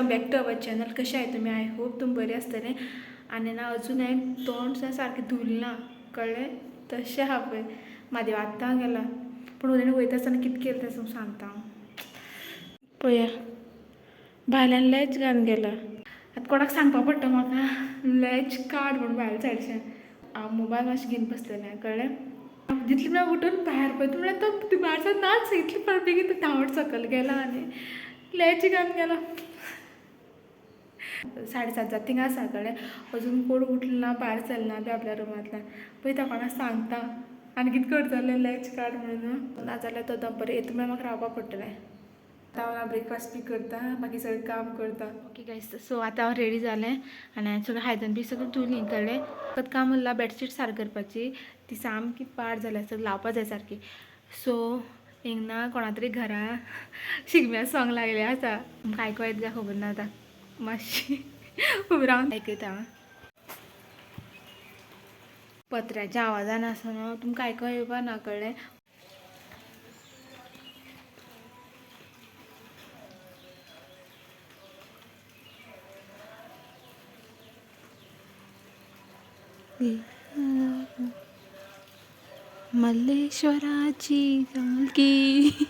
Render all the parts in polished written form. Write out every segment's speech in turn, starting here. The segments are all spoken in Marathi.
Welcome back to our channel. कशा आहे तुम्ही? आय होप तुम्ही बरे असतले. आणि ना अजून आहे तोंड सारखे धुल ना कळले तसे हा पळय माझे आत्ता गेला पण उद्या वयता आसतना कितें केलें तें सांगता पळया भायल्यान लॅच घालून गेला. आतां कोणाक सांगपा पडटा म्हाका लॅच काड म्हणून भायर सायडच्यान. हांव मोबायल मातशें घेवन बसलेलें कळ्ळें. जितलें म्हळ्यार उठून भायर पळयता म्हळ्यार तो भायर नाच इतलें फावट बेगीन तो धांवत सकयल गेला आनी लॅच घालून गेला. 7:30 जाता थिंगा आसा कळ्ळें. अजून कोण उठलें ना, भायर सरना बी आपल्या रुमांतल्यान. पळयता कोणाक सांगता आनी कितें करतलें लॅच काड म्हणून. नाजाल्यार तो दनपार येता म्हळ्यार म्हाका रावपा पडटलें. आतां हांव ब्रेकफास्ट बी करता, बाकी सगळें काम करता. ओके गायज, सो आतां हांव रेडी जालें आनी हांवें सगळें हायजन बी सगळें धुलीं कळ्ळें. फकत काम उरलां बेडशीट सारकी करपाची. ती सामकी पाड जाल्या, सगळी लावपा जाय सारकी. सो हिंगा कोणा तरी घरा शिगम्या सॉंग लागलें आसा. तुमकां आयको येता काय खबर ना आतां. मातशी उबी रावन आयकयता. पत्र्याच्या आवाजान आसा न्हू तुमकां आयको येवपा ना कळ्ळें. मल्लेश्वराची पालखी.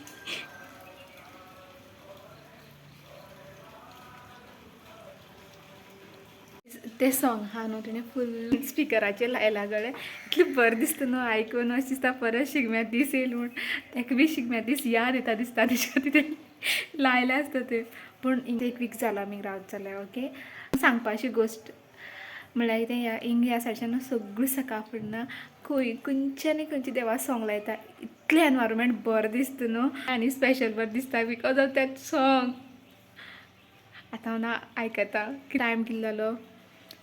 ते सॉंग हा न्हू तिणें फूल स्पिकराचेर लायला कळ्ळें. इतलें बरें दिसता न्हू आयकून. अशें दिसता परत शिगम्या दीस येयले म्हूण. ताका बी शिगम्या दीस याद येता दिसता तेजे खातीर तेणें लायले आसता ते. पूण एक वीक जाला आमी रावता जाल्यार. ओके, सांगपाची गोश्ट म्हळ्यार कितें ह्या सायडच्यान सगळीं सकाळ फुडें खंयचे आनी खंयचे देवा सॉंग लायता. इतलें एनवायरमेंट बरें दिसता न्हू आनी स्पेशल बरें दिसता बिकॉज ऑफ दॅट सॉंग. आतां हांव ना आयकता. टायम कितलो जालो?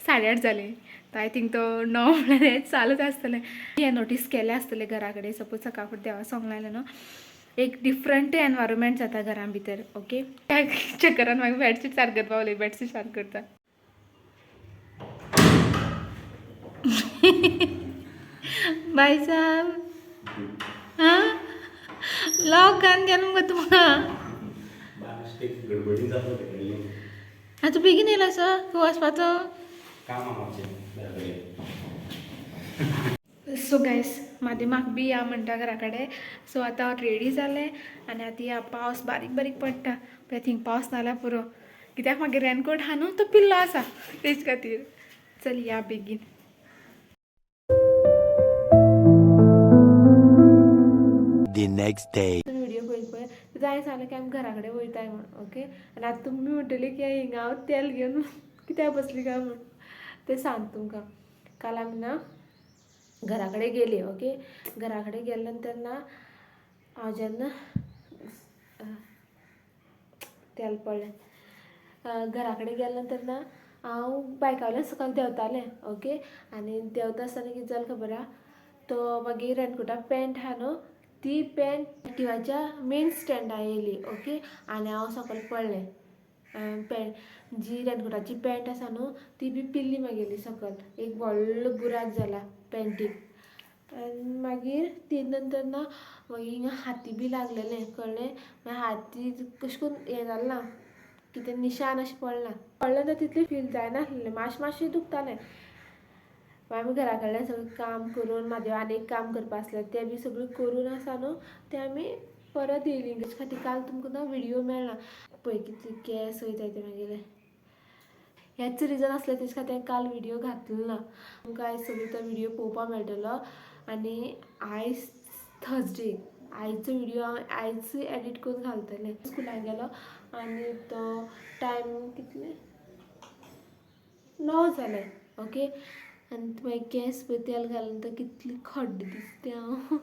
8:30 जालीं. तर आय थिंक तो 9 म्हळ्यार हें चालूच आसतलें. हें नोटीस केलें आसतलें घरा कडेन. सपोज सकाळ फुडें देवा सॉंग लायलें न्हू एक डिफरंट एनवायरमेंट जाता घरा भितर. ओके, त्या चक्करान मागीर बेडशीट सारकी करपा वयली. बेडशीट सारकी करता. बाय साहब हां लॉक घालून गेलो मग तुम्हाला. तू बेगीन येयला सर तूं वचपाचो. सो गायस मादी म्हाका बी या म्हणटा घरा कडेन. सो आतां हांव रेडी जालें आनी आतां या पावस बारीक बारीक पडटा. पळय थिंग पावस नाल्यार पुरो. कित्याक मागीर रेनकोट हा न्हू तो पिल्लो आसा तेज खातीर. चल या बेगीन. The next day. व्हिडिओ पळयत पळय जाय सांगलें की आमी घरा कडेन वयताय म्हण. ओके, आनी आतां तुमी म्हणटली की हिंगा हांव तेल घेवन कित्याक बसली काय म्हण. तें सांग तुमकां. काल आमी ना घरा कडेन गेली. ओके, घरा कडेन गेले नंतर ना हांव जेन्ना तेल पडलें. घरा कडेन गेले नंतर ना हांव बायका वयल्यान सकयल देंवतालें. ओके, आनी देंवता आसतना कितें जालें खबर आहा, तो मागीर रेनकोटा पॅन्ट आहा न्हू ती पॅन्ट एक्टिवाच्या मेन स्टँडार येयली. ओके, आनी हांव सकयल पडलें. पॅन्ट जी रेनकोटाची पॅन्ट आसा न्हू ती बी पिल्ली मागेली सकयल. एक व्हडलो बुराक जाला पॅन्टीक. आनी मागीर ती नंतर ना मागीर हिंगा हाती बी लागलेलें कळ्ळें. मागीर हाती कशें करून हें जालें ना कितें निशान अशें पडलां. पडलें ना तितलें फील जायनासलें. मातशें दुखतालें. आमी घरा कडल्यान सगळें काम करून म्हाजें आनी एक काम करपा आसलें तें बी सगळें करून आसा न्हू तें आमी परत येयलीं. तेजे खातीर काल तुमकां ना व्हिडियो मेळना. पळय कितले केंस वयताय ते म्हागेले. हेंच रिजन आसलें तेजे खातीर हांवें काल व्हिडियो घातलो ना. तुमकां आयज सगळो तो व्हिडियो पळोवपा मेळटलो. आनी आयज थर्सडे आयचो व्हिडियो हांव आयज एडीट करून घालतलें. स्कुलान गेलो आनी तो टायम कितले 9 जाले. ओके, आनी मागीर केंस पळय तेल घालून तर कितले खड्डे दिसता हांव.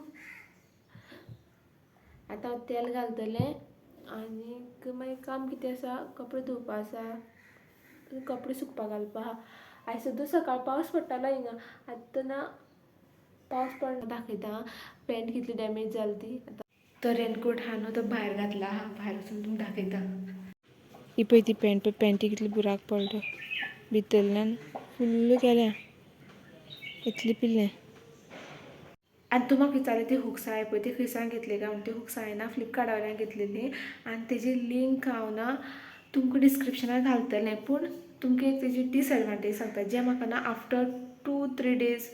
आतां हांव तेल घालतलें आनीक मागीर काम कितें आसा कपडे धुवपा आसा, कपडे सुकपा घालपा आहा. आयज सुद्दां सकाळ पावस पडटालो हिंगा. आतां ना पावस पडना. दाखयता पॅन्ट कितली डॅमेज जाली ती. तो रेनकोट हा न्हू तो भायर घातला आहा. भायर वचून तुमकां दाखयता. ही पळय ती पॅन्ट पळय पॅन्टी कितली बुराक पडलो. भितरल्यान फुल्ल केल्या इतली पिल्लें. आनी तूं म्हाका विचारलें ती हुक्स हाय पळय ती खंयसान घेतली काय म्हणून. ती हुक्स हांवें ना फ्लिपकार्टा वयल्यान घेतलेली. आनी तेजी लिंक हांव ना तुमकां डिस्क्रिप्शनाक घालतलें पूण तुमकां एक तेजी डिसएडवांटेज सांगता जें म्हाका ना आफ्टर 2-3 days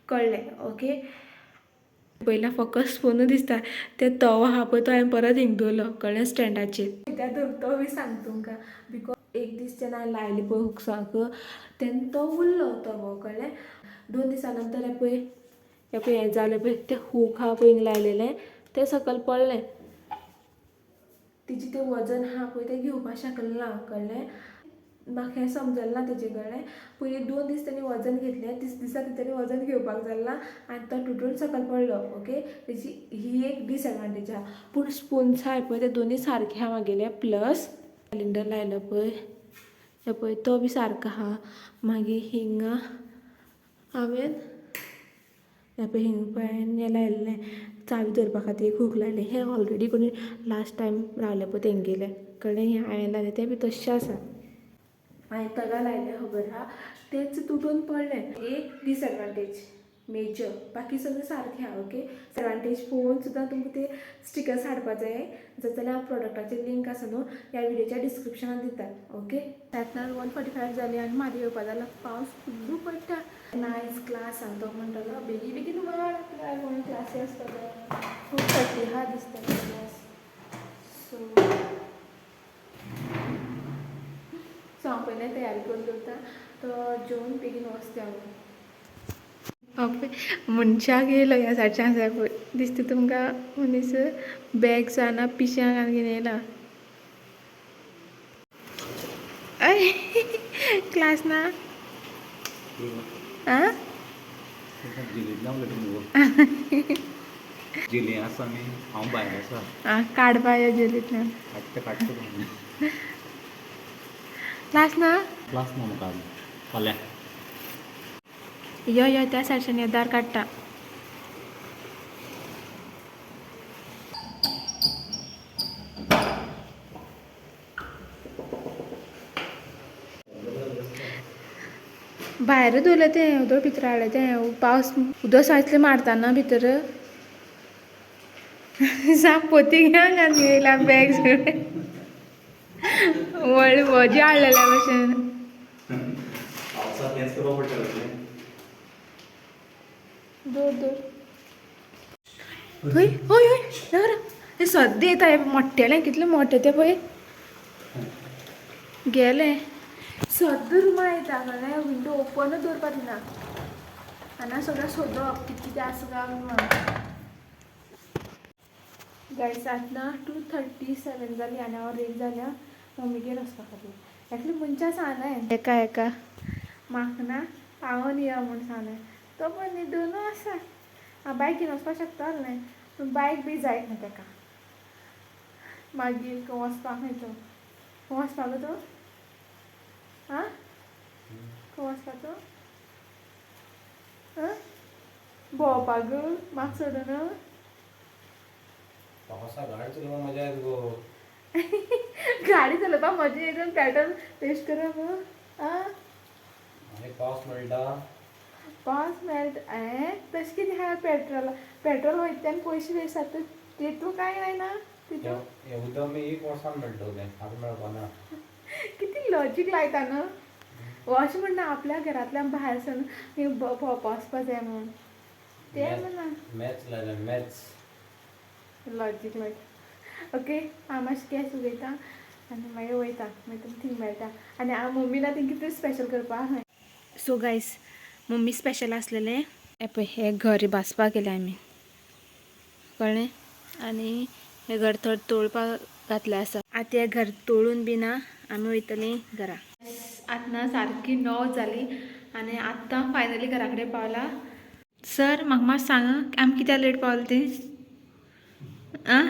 कळ्ळें. ओके, पयला फकत स्पून दिसता ते तवो आहा पळय तो हांवें परत हिंग दवरलो कळ्ळें स्टँडाचेर. कित्याक दवरतो बी सांग तुमकां बिकॉज एक दीस जेन्ना हांवें लायली पळय हुक्साक तेन्ना तो उरलो तवो कळ्ळें. 2 दिसां नंतर हें जालें पळय तें हूक आहा पळय हिंग लायलेलें तें सकयल पडलें. तिचें तें वजन आहा पळय तें घेवपाक शकलें ना कळ्ळें. म्हाका हें समजलें ना तेजें कळ्ळें. पयलीं 2 दीस ताणें वजन घेतलें, 3 दिसा ताणें वजन घेवपाक जालें ना आनी तो तुटून सकयल पडलो. ओके, तेजी ही एक डिसएडवांटेज आहा. पूण स्पून्स आहाय पळय ते दोनी सारके आहा म्हागेले. प्लस सिलिंडर लायलो पळय हें पळय तो बी सारको आहा. मागीर हिंगा हांवें हें पळय हिंग पळय हें लायलेलें चावी दवरपा खातीर एक हूक लायलें. हें ऑलरेडी कोणी लास्ट टायम रावलें पळय तेंगेलें कळ्ळें. हें हांवें लायलें तें बी तश्शें आसा. हांवें तगा लायलें खबर आहा तेंच तुटून पडलें. एक डिसएडवांटेज मेजर, बाकी सगळें सारकें आहा. ओके, एडवांटेज पळोवन सुद्दां तुमकां ते स्टिकर्स हाडपा जाय जाल्यार हांव प्रोडक्टाचें लिंक आसा न्हू ह्या व्हिडिओच्या डिस्क्रिप्शनान दिता. ओके, त्यातल्यान 1:45 जाली आनी म्हाका येवपा जाल्यार पावस फुल्ल पडटा. नायस क्लास सांगतो म्हणटलो बेगीन बेगीन वाड आपल्या म्हणून क्लासी आसता तो खूब फाटी आहा दिसता क्लास. सो हांव पयलें तयारी करून दवरता तो जेवन बेगीन वचता हांव. मनशाक येयलो ह्या सायडच्यान आसा पळय दिसता तुमकां मनीस बॅग्स आना पिश्यां घालून घेवन येयला. अय क्लास ना आं जिली आसा न्ही हांव भायर आसा. आं काडपा या जेलींतल्यान काडटा क्लास ना क्लास ना म्हाका फाल्यां यो यो त्या सायडच्यान यो दार काडटा. भायर दवरलें तें उदक भितर हाडलें तें पावस उदक सायतलें मारता भितर साप पोतीक घालून येयला बॅग सगळें व्हडलें भजी हाडलेल्या भशेन. दवर दवर हय हय हय राव तें सद्दां येता हें मोट्टेलें कितलें मोटें तें पळय गेलें सद्दां रुमा येता कळ्ळें. विंडो ओपनूच दवरपाक दिना आनी सगळें सोदप कितें कितें आसा काय म्हणून. गायस आतां 2:37 जाली आनी हांव रेडी जाल्या मम्मीगेर वचपा खातीर. एक्चुली मनशां सांगलें एका म्हाका ना पावोन यो म्हूण सांगलें. तो पण न्हिदून आसा. हांव बायक घेवन वचपाक शकता आसलें पूण बायक बी जायत ना ताका. मागीर वचपाक खंय तो खंय वचपा गो तो आं खंय वचपा तो आं भोंवपाक म्हाका सोडून गाडी चलोवपाक मजा येता गो. गाडी चलोवपाक मजा येता पेट्रोल वेस्ट करप आं आनी पावस मेळटा. पावस मेळटा तशें कितें आहा पेट्रोल वयता आनी पयशे वेस्ट जाता तितू कांय जायना तितू. हें उदक मी 1 वर्सान मेळटलें आतां मेळपाना. कितें लॉजीक लायता न्हू अशें म्हणना आपल्या घरांतल्यान भायर सरून भोंवपा वचपा जाय म्हणून तें म्हणना मॅथ्स लायल्या मॅथ्स लॉजीक लायता. ओके, हांव मातशें गॅस उगयता आनी मागीर वयता मागीर तुमकां थिंग मेळटा आनी हांव मम्मी ना थिंग कितें स्पेशल करपा. सो गायस मम्मी स्पेशल आसलेलें हें पळय हें घर बासपाक गेलें आमी कळ्ळें. आनी हें घर थोडें तोळपाक घातलें आसा. आतां हें घर तोळून बी ना आमी वयतलीं घरा. आतां सारकी 9 जाली आनी आतां फायनली घरा कडेन पावला. सर म्हाका मातशें सांग आमी कित्याक लेट पावले तें आं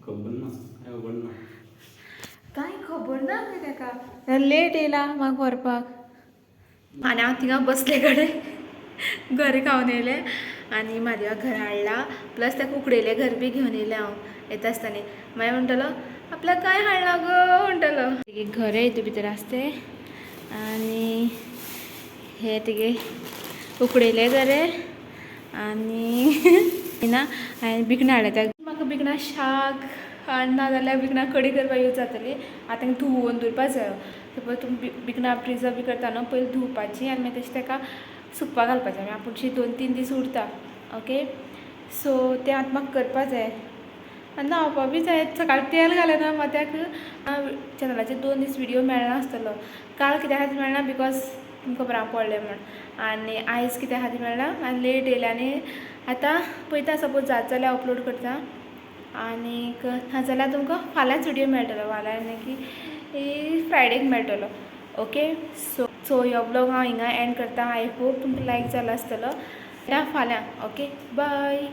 खबर ना कांय खबर ना खंय ताका लेट येयला म्हाका व्हरपाक आनी हांव थिंगा बसले कडेन घर खावन येयलें आनी म्हादेवा घर हाडला प्लस ताका उकडेलें घर बी घेवन येयलें हांव येता आसतना. मागीर म्हणटलो आपल्याक कांय हाडला गो म्हणटलो. तेगे घर हितू भितर आसतें आनी हे तेगे उकडेलें घर आनी ना हांवें भिकणां हाडल्या म्हाका भिकणां शाक ना जाल्यार भिकणां कडी करपाक यूज जातली. आतां तांकां धुवन दवरपा जाय. सपोज तुमी भिकणां प्रिजर्व बी करता न्हू पयलीं धुवपाची आनी मागीर तशें ताका सुकपाक घालपाचें आनी आपुणशी 2-3 दीस उरता. ओके सो तें आतां म्हाका करपा जाय आनी न्हांवपा बी जाय. सकाळीं तेल घालें ना माथ्याक चॅनलाचेर 2 दीस विडियो मेळनासतलो. काल कित्या खातीर मेळना बिकॉज तुमकां खबर हांव पडलें म्हण आनी आयज कित्या खातीर मेळना आनी लेट येयलें आनी आतां पळयता सपोज जाता जाल्यार अपलोड करता आनीक नाजाल्यार तुमकां फाल्यांच विडियो मेळटलो फाल्यां आनी की फ्रायडेक मेळटलो. ओके सो हो ब्लॉग हांव हिंगा एंड करता. आय होप तुमकां लायक जालो आसतलो. फाल्यां ओके बाय.